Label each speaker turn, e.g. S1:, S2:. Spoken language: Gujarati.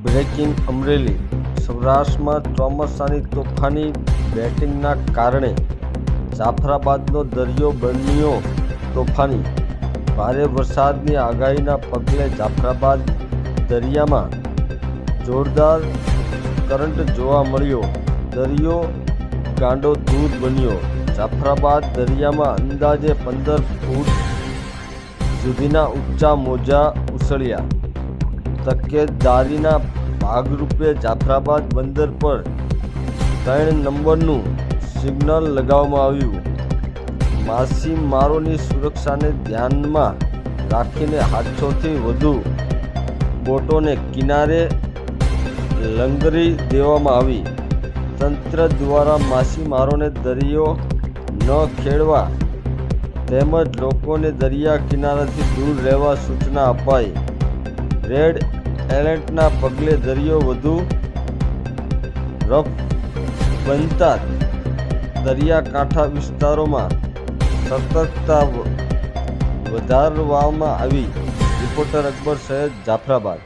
S1: બ્રેકિંગ અમરેલી સૌરાષ્ટ્રમાં ચોમાસાની તોફાની બેટિંગના કારણે જાફરાબાદનો દરિયો બન્યો તોફાની। ભારે વરસાદની આગાહીના પગલે જાફરાબાદ દરિયામાં જોરદાર કરંટ જોવા મળ્યો। દરિયો ગાંડો દૂર બન્યો। જાફરાબાદ દરિયામાં અંદાજે 15 ફૂટ સુધીના ઊંચા મોજા ઉછળ્યા। તકેદારીના ભાગરૂપે જાફરાબાદ બંદર પર 3 નંબરનું સિગ્નલ લગાવવામાં આવ્યું। માછીમારોની સુરક્ષાને ધ્યાનમાં રાખીને 800થી વધુ બોટોને કિનારે લંગરી દેવામાં આવી। તંત્ર દ્વારા માછીમારોને દરિયો ન ખેડવા તેમજ લોકોને દરિયા કિનારાથી દૂર રહેવા સૂચના અપાઈ। રેડ એલર્ટના પગલે દરિયો વધુ રફ બનતા દરિયાકાંઠા વિસ્તારોમાં સતર્કતા વધારવામાં આવી। રિપોર્ટર અકબર સૈયદ, જાફરાબાદ।